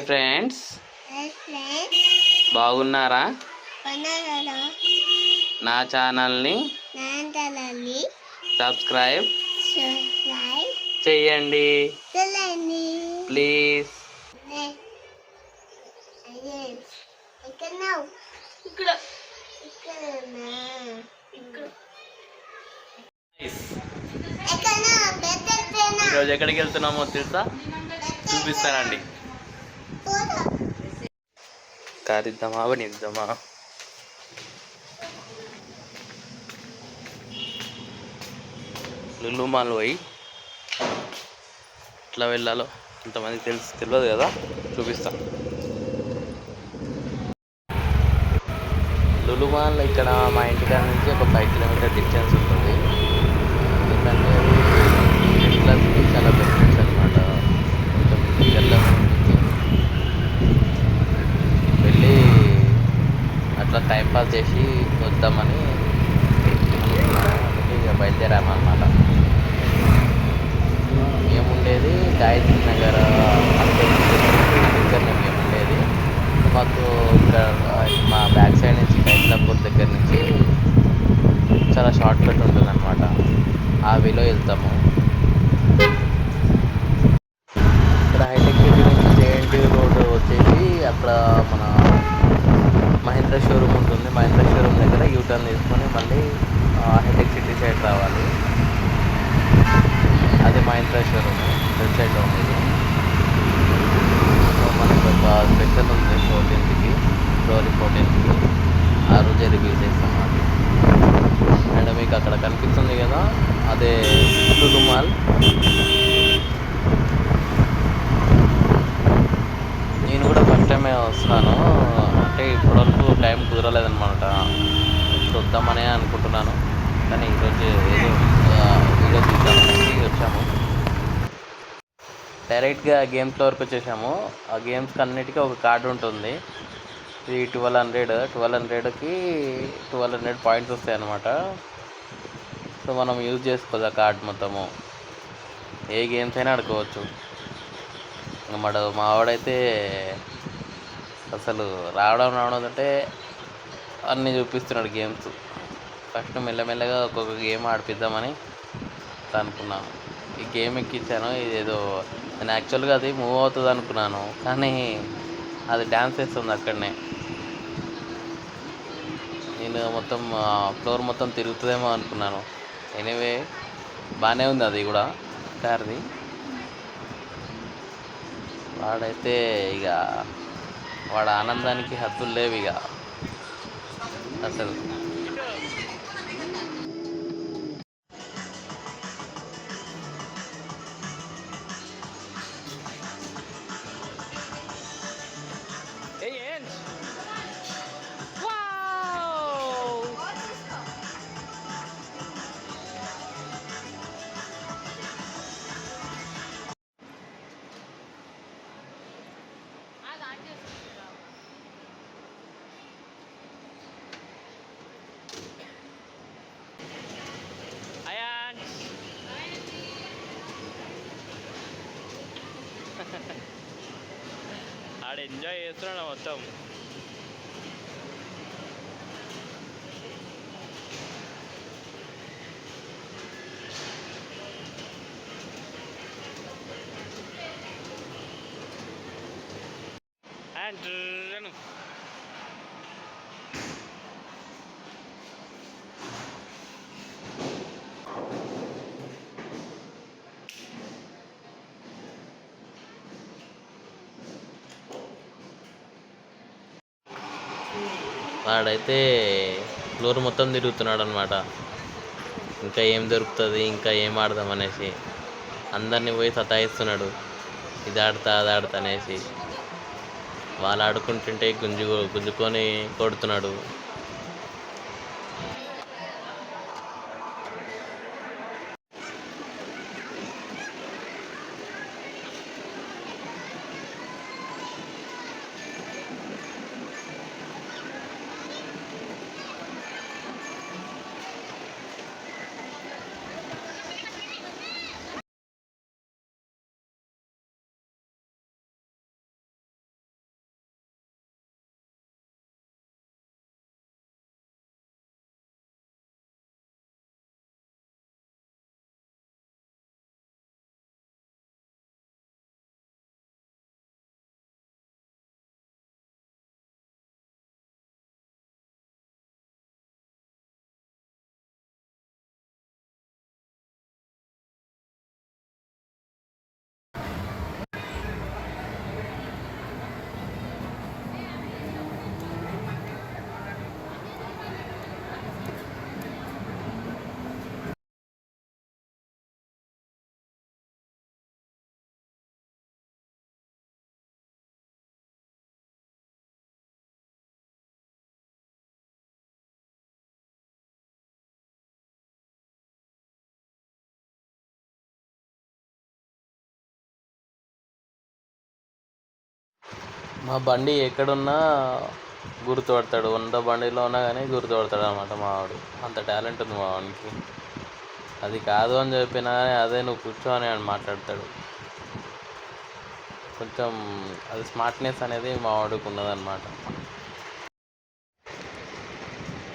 Friends, బాగున్నారా? నా ఛానల్ని సబ్స్క్రైబ్ చేయండి ప్లీజ్. ఈరోజు ఎక్కడికి వెళ్తున్నామో తెలుసా? చూపిస్తానండి. కారిద్దామా అవనిద్దామా? లులు మాల్ పోయి ఎట్లా వెళ్ళాలో కొంతమందికి తెలియదు కదా, చూపిస్తా. లులు మాల్ ఇక్కడ మా ఇంటికాడ నుంచి ఒక 5 కిలోమీటర్ డిస్టెన్స్ ఉంటుంది. ఎందుకంటే మిడిల్ క్లాస్కి చాలా బెనిఫిట్స్ అనమాట. కొంచెం దగ్గరలో వెళ్ళి అట్లా టైంపాస్ చేసి వద్దామని అనుకున్నాను. అందుకే ఇక బయలుదేరామన్నమాట. మేముండేది గాయత్రి నగర్ దగ్గరనే మేముండేది. మాకు ఇక్కడ మా బ్యాక్ సైడ్ నుంచి కైలాపూర్ దగ్గర నుంచి చాలా షార్ట్ కట్ ఉంటుంది అనమాట. ఆ వేలో వెళ్తాము. ఇక్కడ హైటెక్ సిటీ నుంచి జేఎన్టీ రోడ్ వచ్చేసి అక్కడ మన మహేంద్ర షోరూమ్ ఉంటుంది. మహేంద్ర షోరూమ్ దగ్గర యూటర్న్ తీసుకొని మళ్ళీ హైటెక్ సిటీ సైడ్ రావాలి. అది మహేంద్ర షోరూమ్ లెఫ్ట్ సైడ్లో ఉండేది. సో మనకు ఒక స్పెషల్ ఉంది 14కి, ఫిబ్రవరి 14కి. ఆ రోజే రివ్యూ చేస్తాం అది. అండ్ మీకు అక్కడ కనిపిస్తుంది కదా, అదే లులు మాల్. నేను కూడా ఫస్ట్ టైమే వస్తున్నాను. అంటే ఇప్పటివరకు టైం కుదరలేదన్నమాట. ఇప్పుడు వద్దామనే అనుకుంటున్నాను, కానీ ఈరోజు ఏదో వీడియో తీద్దామనేసి వచ్చాము. డైరెక్ట్గా గేమ్స్ వరకు వచ్చేసాము. ఆ గేమ్స్కి అన్నిటికీ ఒక కార్డు ఉంటుంది. ఇది 1200కి 1200 పాయింట్స్ వస్తాయి అన్నమాట. సో మనం యూజ్ చేసుకోవచ్చు ఆ కార్డు మొత్తము. ఏ గేమ్స్ అయినా ఆడుకోవచ్చు. మా వాడైతే అసలు రావడం అంటే అన్నీ చూపిస్తున్నాడు గేమ్స్. ఫస్ట్ మెల్లమెల్లగా ఒక్కొక్క గేమ్ ఆడిపిద్దామని అనుకున్నాను. ఈ గేమ్ ఎక్కించాను. ఇదేదో నేను యాక్చువల్గా అది మూవ్ అవుతుంది అనుకున్నాను, కానీ అది డ్యాన్స్ వేస్తుంది అక్కడనే. నేను మొత్తం ఫ్లోర్ మొత్తం తిరుగుతుందేమో అనుకున్నాను. ఎనీవే బాగానే ఉంది అది కూడా కార్ది. వాడైతే ఇక వాడు ఆనందానికి హద్దులు లేవు ఇక అసలు. ఆడు ఎంజాయ్ చేస్తున్నాడు మొత్తం. అండ్ వాడైతే ఫ్లోర్ మొత్తం తిరుగుతున్నాడు అనమాట. ఇంకా ఏం దొరుకుతుంది, ఇంకా ఏం ఆడదాం అనేసి అందరినీ పోయి సతాయిస్తున్నాడు. ఇది ఆడతా అది ఆడతా అనేసి. వాళ్ళు ఆడుకుంటుంటే గుంజుకొని కొడుతున్నాడు. మా బండి ఎక్కడున్నా గుర్తుపడతాడు, 100 బండిలో ఉన్నా కానీ గుర్తుపడతాడు అనమాట మా వాడు. అంత టాలెంట్ ఉంది మా వాడికి. అది కాదు అని చెప్పినా కానీ అదే నువ్వు కూర్చో అని ఆయన మాట్లాడతాడు. కొంచెం అది స్మార్ట్నెస్ అనేది మా వాడికి ఉన్నదన్నమాట.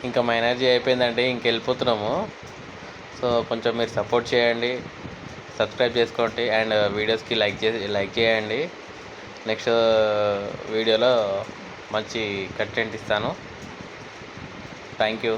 ఇంకా మా ఎనర్జీ అయిపోయిందండి, ఇంకెళ్ళిపోతున్నాము. సో కొంచెం మీరు సపోర్ట్ చేయండి, సబ్స్క్రైబ్ చేసుకోండి అండ్ వీడియోస్కి లైక్ చేయండి. నెక్స్ట్ వీడియోలో మంచి కంటెంట్ ఇస్తాను. Thank you.